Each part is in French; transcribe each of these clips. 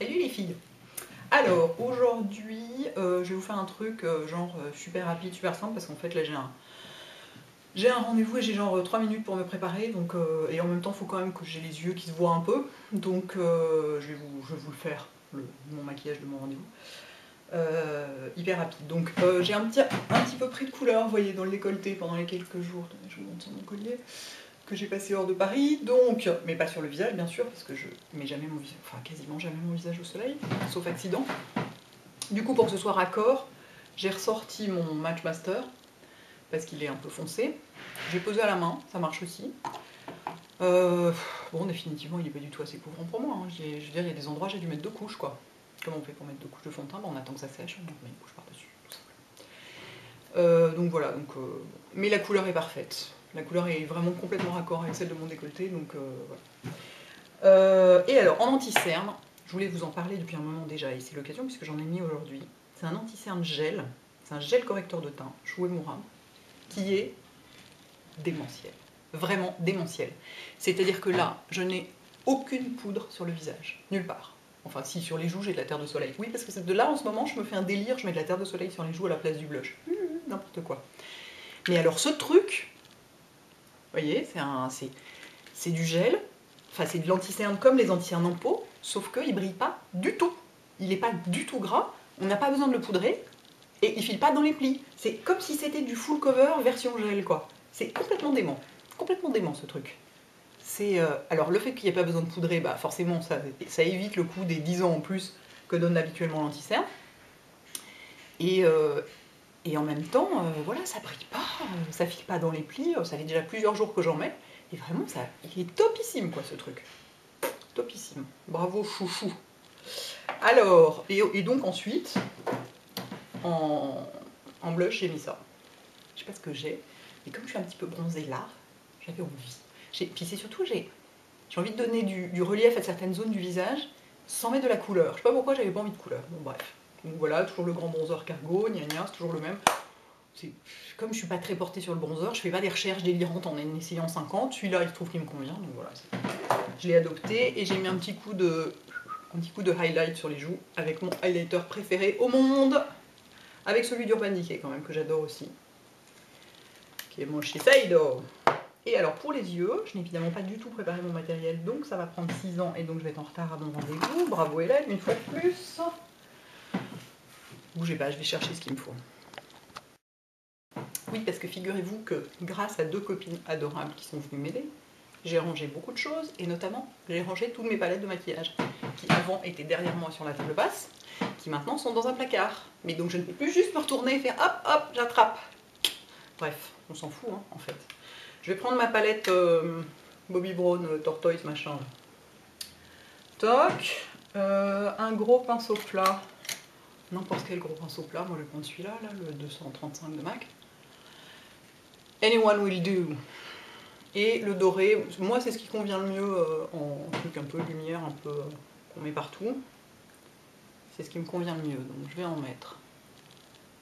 Salut les filles. Alors aujourd'hui je vais vous faire un truc super rapide, super simple parce qu'en fait là j'ai un rendez-vous et j'ai genre 3 minutes pour me préparer donc, et en même temps il faut quand même que j'ai les yeux qui se voient un peu donc je vais vous le faire, mon maquillage de mon rendez-vous. Hyper rapide. Donc j'ai un petit peu pris de couleur, vous voyez, dans le décolleté pendant les quelques jours, je vous montre sur mon collier, que j'ai passé hors de Paris, donc, mais pas sur le visage bien sûr, parce que je mets jamais mon visage, enfin quasiment jamais mon visage au soleil, sauf accident. Du coup, pour que ce soit raccord, j'ai ressorti mon Match Master, parce qu'il est un peu foncé. J'ai posé à la main, ça marche aussi. Bon, définitivement, il n'est pas du tout assez couvrant pour moi. Hein. Je veux dire, il y a des endroits, j'ai dû mettre 2 couches, quoi. Comment on fait pour mettre 2 couches de fond de teint? On attend que ça sèche, on met une couche par-dessus, tout simplement. Donc voilà, mais la couleur est parfaite. La couleur est vraiment complètement raccord avec celle de mon décolleté, donc voilà. Et alors, en anti-cerne, je voulais vous en parler depuis un moment déjà, et c'est l'occasion puisque j'en ai mis aujourd'hui. C'est un anti-cerne gel, c'est un gel correcteur de teint, Shu Uemura, qui est démentiel. Vraiment démentiel. C'est-à-dire que là, je n'ai aucune poudre sur le visage, nulle part. Enfin, si, sur les joues, j'ai de la terre de soleil. Oui, parce que de là, en ce moment, je me fais un délire, je mets de la terre de soleil sur les joues à la place du blush. N'importe quoi. Mais alors, ce truc, vous voyez, c'est du gel, enfin, c'est de l'anti-cerne comme les anti-cernes en peau, sauf qu'il ne brille pas du tout. Il n'est pas du tout gras, on n'a pas besoin de le poudrer, et il file pas dans les plis. C'est comme si c'était du full cover version gel, quoi. C'est complètement dément ce truc. Alors le fait qu'il n'y ait pas besoin de poudrer, bah forcément ça évite le coût des 10 ans en plus que donne habituellement l'anti-cerne. Et en même temps, voilà, ça brille pas, ça file pas dans les plis, ça fait déjà plusieurs jours que j'en mets, et vraiment, il est topissime, quoi, ce truc. Topissime. Bravo, chouchou. Alors, et donc ensuite, en blush, j'ai mis ça. Je sais pas ce que j'ai, mais comme je suis un petit peu bronzée là, j'avais envie. Puis c'est surtout, j'ai envie de donner du relief à certaines zones du visage sans mettre de la couleur. Je sais pas pourquoi j'avais pas envie de couleur. Bon, bref. Donc voilà, toujours le grand bronzer Cargo, gna gna, c'est toujours le même. Comme je suis pas très portée sur le bronzer, je fais pas des recherches délirantes en essayant 50. Celui-là, il se trouve qu'il me convient, donc voilà. Je l'ai adopté et j'ai mis un petit coup de highlight sur les joues avec mon highlighter préféré au monde, avec celui d'Urban Decay quand même, que j'adore aussi, qui est mon Shiseido. Et alors pour les yeux, je n'ai évidemment pas du tout préparé mon matériel, donc ça va prendre 6 ans et donc je vais être en retard à mon rendez-vous. Bravo Hélène, une fois de plus. Bougez pas, je vais chercher ce qu'il me faut. Oui, parce que figurez-vous que grâce à 2 copines adorables qui sont venues m'aider, j'ai rangé beaucoup de choses, et notamment j'ai rangé toutes mes palettes de maquillage, qui avant étaient derrière moi sur la table basse, qui maintenant sont dans un placard. Mais donc je ne peux plus juste me retourner et faire hop hop, j'attrape. Bref, on s'en fout hein, en fait. Je vais prendre ma palette Bobbi Brown Tortoise machin. Toc, un gros pinceau plat, n'importe quel gros pinceau plat, moi je vais prendre celui-là, là, le 235 de MAC. Anyone will do. Et le doré, moi c'est ce qui convient le mieux en truc un peu lumière, un peu qu'on met partout. C'est ce qui me convient le mieux, donc je vais en mettre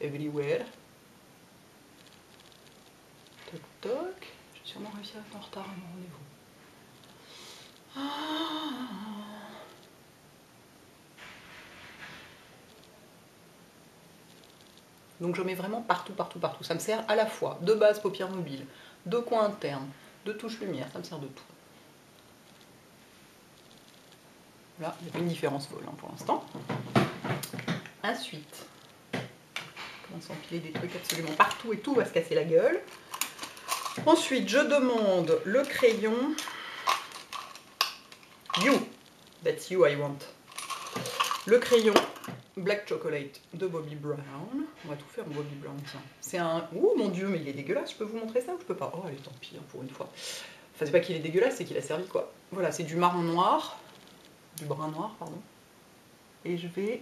everywhere. Toc toc. Je vais sûrement réussir à être en retard à mon rendez-vous. Donc je mets vraiment partout, partout, partout. Ça me sert à la fois de base paupières mobiles, de coin interne, de touche lumière, ça me sert de tout. Là, il y a une différence folle hein, pour l'instant. Ensuite, on commence à empiler des trucs absolument partout et tout va se casser la gueule. Ensuite, je demande le crayon You, that's you I want. Le crayon Black Chocolate de Bobbi Brown. On va tout faire en Bobbi Brown, tiens. C'est un... Ouh, mon Dieu, mais il est dégueulasse. Je peux vous montrer ça ou je peux pas? Oh, allez, tant pis, hein, pour une fois. Enfin, c'est pas qu'il est dégueulasse, c'est qu'il a servi, quoi. Voilà, c'est du marron noir. Du brun noir, pardon. Et je vais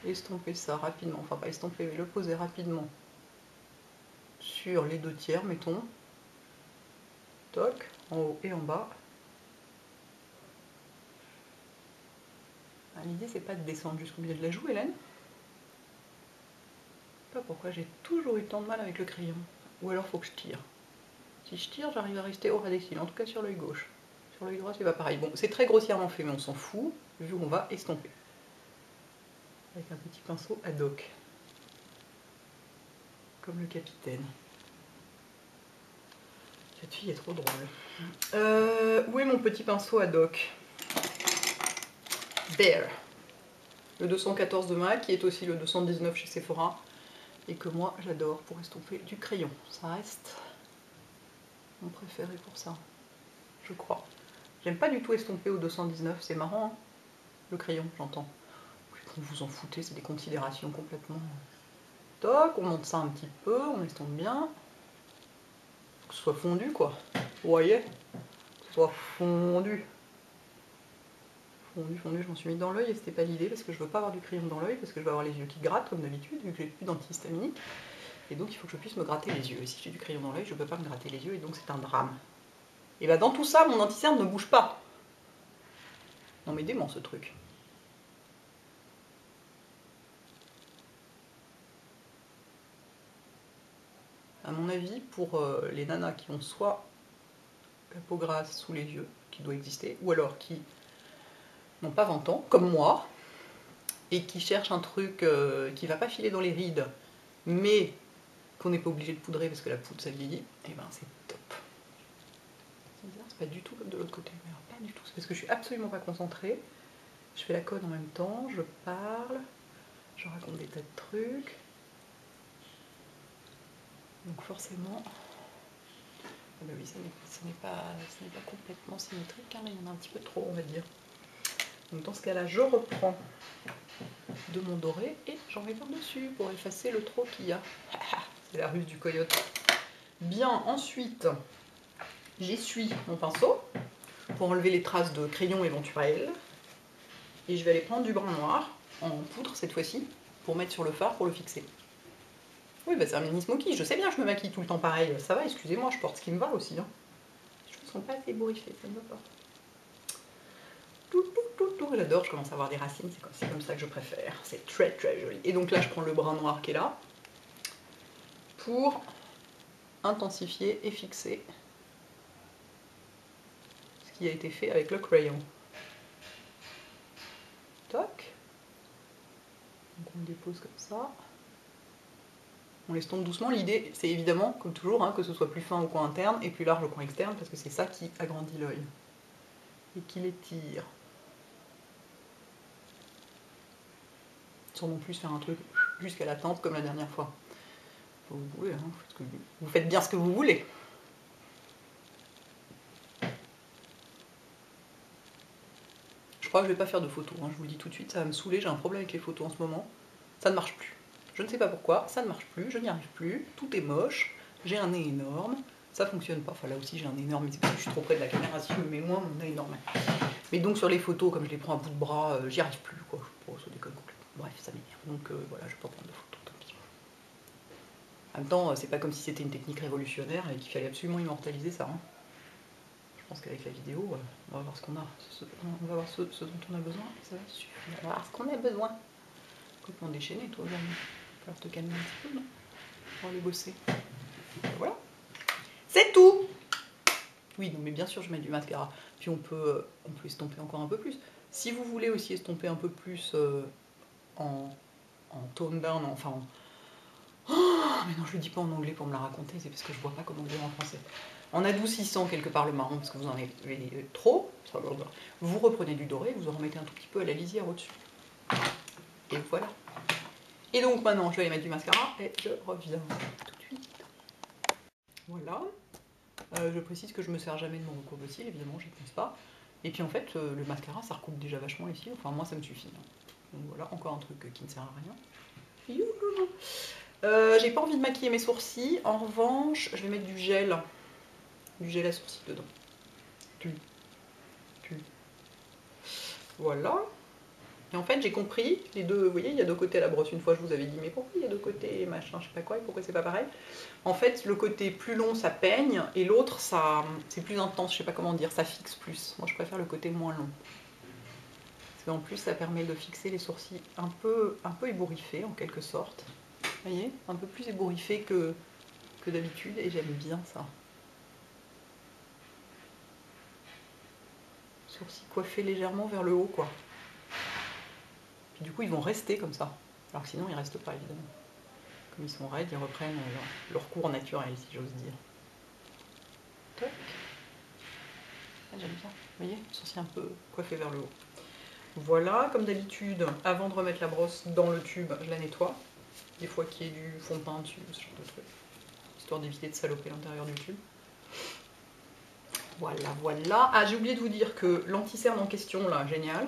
estomper ça rapidement. Enfin, pas estomper, mais le poser rapidement sur les 2 tiers, mettons. Toc, en haut et en bas. L'idée, c'est pas de descendre jusqu'au milieu de la joue, Hélène. Je sais pas pourquoi j'ai toujours eu tant de mal avec le crayon. Ou alors faut que je tire. Si je tire, j'arrive à rester au ras des cils, en tout cas sur l'œil gauche. Sur l'œil droit, c'est pas pareil. Bon, c'est très grossièrement fait, mais on s'en fout, vu qu'on va estomper. Avec un petit pinceau ad hoc. Comme le capitaine. Cette fille est trop drôle. Où est mon petit pinceau ad hoc? Bear. Le 214 de MAC, qui est aussi le 219 chez Sephora. Et que moi, j'adore pour estomper du crayon. Ça reste mon préféré pour ça, je crois. J'aime pas du tout estomper au 219, c'est marrant, hein, le crayon, j'entends. Vous vous en foutez, c'est des considérations complètement... Toc, on monte ça un petit peu, on estompe bien. Faut que ce soit fondu, quoi. Vous voyez? Que ce soit fondu. Fondu, fondu, je m'en suis mis dans l'œil et c'était pas l'idée parce que je veux pas avoir du crayon dans l'œil parce que je vais avoir les yeux qui grattent comme d'habitude vu que j'ai plus d'antihistaminique. Et donc il faut que je puisse me gratter les yeux. Et si j'ai du crayon dans l'œil, je peux pas me gratter les yeux et donc c'est un drame. Et bah dans tout ça, mon anti-cerne ne bouge pas. Non mais dément ce truc. À mon avis, pour les nanas qui ont soit la peau grasse sous les yeux, qui doit exister, ou alors qui n'ont pas 20 ans, comme moi, et qui cherchent un truc qui va pas filer dans les rides, mais qu'on n'est pas obligé de poudrer parce que la poudre ça vieillit, et ben c'est top. C'est bizarre, c'est pas du tout comme de l'autre côté, mais alors pas du tout, c'est parce que je suis absolument pas concentrée. Je fais la conne en même temps, je parle, je raconte des tas de trucs. Donc forcément, ah bah oui, ce n'est pas complètement symétrique, hein, mais il y en a un petit peu trop, on va dire. Donc dans ce cas-là, je reprends de mon doré et j'en mets par-dessus pour effacer le trop qu'il y a. C'est la ruse du coyote. Bien, ensuite, j'essuie mon pinceau pour enlever les traces de crayon éventuelles. Et je vais aller prendre du brun noir, en poudre cette fois-ci, pour mettre sur le fard pour le fixer. Oui, bah c'est un mini smoky, je sais bien, je me maquille tout le temps pareil. Ça va, excusez-moi, je porte ce qui me va aussi. Hein. Les cheveux sont pas assez ébouriffés, ça ne va pas. J'adore, je commence à avoir des racines, c'est comme ça que je préfère. C'est très très joli. Et donc là, je prends le brun noir qui est là, pour intensifier et fixer ce qui a été fait avec le crayon. Toc. Donc on le dépose comme ça. On l'estompe doucement. L'idée, c'est évidemment, comme toujours, hein, que ce soit plus fin au coin interne et plus large au coin externe, parce que c'est ça qui agrandit l'œil et qui l'étire. Sans non plus faire un truc jusqu'à la tempe comme la dernière fois. Vous pouvez, hein, vous faites bien ce que vous voulez. Je crois que je vais pas faire de photos, hein, je vous le dis tout de suite, ça va me saouler, j'ai un problème avec les photos en ce moment. Ça ne marche plus. Je ne sais pas pourquoi, ça ne marche plus, je n'y arrive plus, tout est moche, j'ai un nez énorme, ça fonctionne pas. Enfin là aussi j'ai un nez énorme, mais c'est parce que je suis trop près de la caméra, si je me mets moins, mon nez est énorme. Mais donc sur les photos, comme je les prends à bout de bras, j'y arrive plus, quoi. Ça déconne complètement. Bref, ça m'énerve. Donc voilà, je peux pas prendre de photos, tant pis. En même temps, c'est pas comme si c'était une technique révolutionnaire et qu'il fallait absolument immortaliser ça. Hein. Je pense qu'avec la vidéo, on va voir ce qu'on a. On va voir ce dont on a besoin. Ça va suffire. On va voir ce qu'on a besoin. Complètement déchaîné, toi, aujourd'hui. Il va falloir te calmer un petit peu, non? Pour aller bosser. Voilà. C'est tout! Oui, non, mais bien sûr, je mets du mascara. Puis on peut estomper encore un peu plus. Si vous voulez aussi estomper un peu plus en tone down, enfin en... Oh, mais non, je le dis pas en anglais pour me la raconter, c'est parce que je vois pas comment dire en français. En adoucissant quelque part le marron, parce que vous en avez trop, vous reprenez du doré, vous en remettez un tout petit peu à la lisière au-dessus. Et voilà. Et donc maintenant, je vais aller mettre du mascara et je reviens tout de suite. Voilà. Je précise que je me sers jamais de mon recours de cils, évidemment, j'y pense pas. Et puis en fait, le mascara, ça recoupe déjà vachement les cils, enfin moi ça me suffit. Hein. Donc voilà, encore un truc qui ne sert à rien. J'ai pas envie de maquiller mes sourcils, en revanche, je vais mettre du gel à sourcils dedans. Voilà. Et en fait, j'ai compris, les deux, vous voyez, il y a deux côtés à la brosse. Une fois, je vous avais dit, mais pourquoi il y a deux côtés, machin, je sais pas quoi, et pourquoi c'est pas pareil? En fait, le côté plus long, ça peigne, et l'autre, ça, c'est plus intense, je sais pas comment dire, ça fixe plus. Moi, je préfère le côté moins long. Parce qu'en plus, ça permet de fixer les sourcils un peu ébouriffés, en quelque sorte. Vous voyez, un peu plus ébouriffés que d'habitude, et j'aime bien ça. Sourcils coiffés légèrement vers le haut, quoi. Puis du coup, ils vont rester comme ça. Alors que sinon, ils restent pas, évidemment. Comme ils sont raides, ils reprennent leur cours naturel, si j'ose dire. Toc. Ah, j'aime bien. Vous voyez, sourcils un peu coiffés vers le haut. Voilà, comme d'habitude, avant de remettre la brosse dans le tube, je la nettoie. Des fois qu'il y ait du fond de teint dessus, ce genre de truc. Histoire d'éviter de saloper l'intérieur du tube. Voilà, voilà. Ah, j'ai oublié de vous dire que l'anti-cerne en question, là, génial.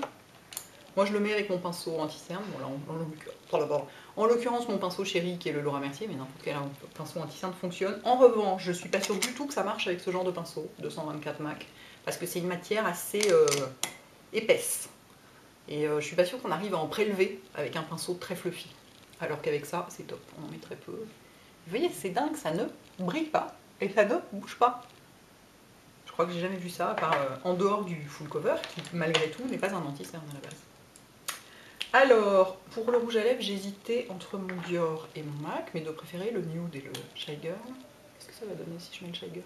Moi, je le mets avec mon pinceau anti-cerne. Bon, là, en l'occurrence, mon pinceau chéri, qui est le Laura Mercier, mais n'importe quel pinceau anti-cerne fonctionne. En revanche, je suis pas sûre du tout que ça marche avec ce genre de pinceau, 224 MAC, parce que c'est une matière assez épaisse. Et je suis pas sûre qu'on arrive à en prélever avec un pinceau très fluffy. Alors qu'avec ça, c'est top. On en met très peu. Vous voyez, c'est dingue, ça ne brille pas et ça ne bouge pas. Je crois que j'ai jamais vu ça, à part en dehors du full cover, qui malgré tout n'est pas un anti-cerne à la base. Alors, pour le rouge à lèvres, j'hésitais entre mon Dior et mon MAC, mes deux préférés, le Nude et le Shy Girl. Qu'est-ce que ça va donner si je mets le Shy Girl?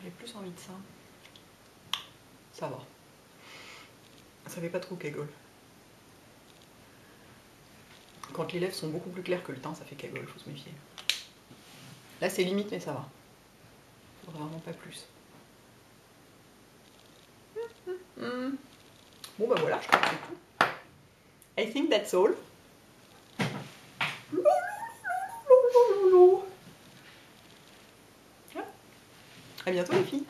J'ai plus envie de ça. Ça va. Ça fait pas trop cagole. Quand les lèvres sont beaucoup plus claires que le teint, ça fait cagole, faut se méfier. Là, c'est limite, mais ça va. Faudrait vraiment pas plus. Bon, bah voilà, je crois que c'est tout. I think that's all. À bientôt, les filles.